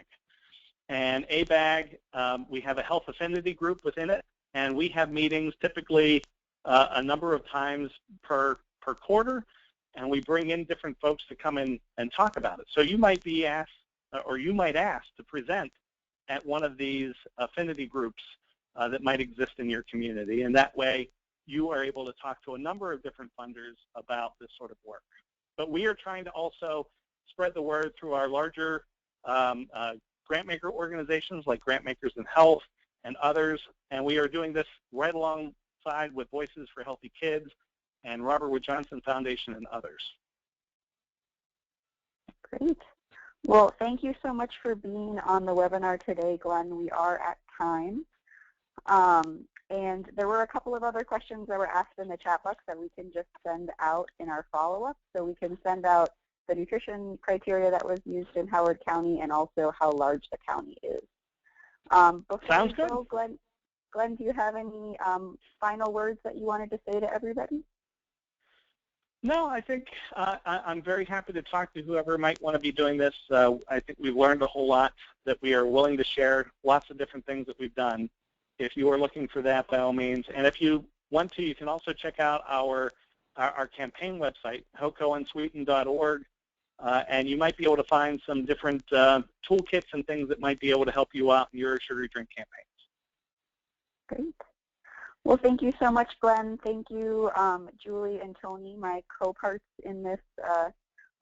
And ABAG, we have a health affinity group within it, and we have meetings typically a number of times per quarter, and we bring in different folks to come in and talk about it. So you might be asked, or you might ask to present at one of these affinity groups that might exist in your community, and that way you are able to talk to a number of different funders about this sort of work. But we are trying to also spread the word through our larger grant maker organizations like Grant Makers in Health and others, and we are doing this right alongside with Voices for Healthy Kids and Robert Wood Johnson Foundation and others. Great. Well, thank you so much for being on the webinar today, Glenn. We are at time. And there were a couple of other questions that were asked in the chat box that we can just send out in our follow-up. So we can send out the nutrition criteria that was used in Howard County and also how large the county is. Sounds good. Glenn, do you have any final words that you wanted to say to everybody? No, I think I'm very happy to talk to whoever might want to be doing this. I think we've learned a whole lot that we are willing to share, lots of different things that we've done. If you are looking for that, by all means. And if you want to, you can also check out our campaign website, hocoonsweeten.org, and you might be able to find some different toolkits and things that might be able to help you out in your sugary drink campaigns. Great. Well, thank you so much, Glenn. Thank you, Julie and Tony, my co-parts in this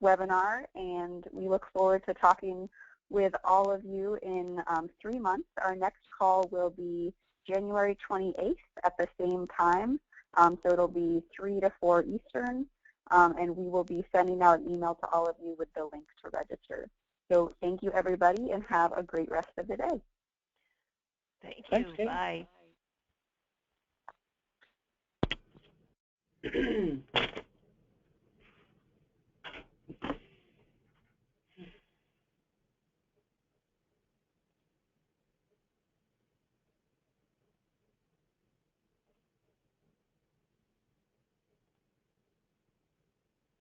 webinar, and we look forward to talking with all of you in 3 months. Our next call will be January 28th at the same time, so it'll be 3 to 4 Eastern, and we will be sending out an email to all of you with the link to register. So thank you, everybody, and have a great rest of the day. Thank you. Thanks, Kate. Bye.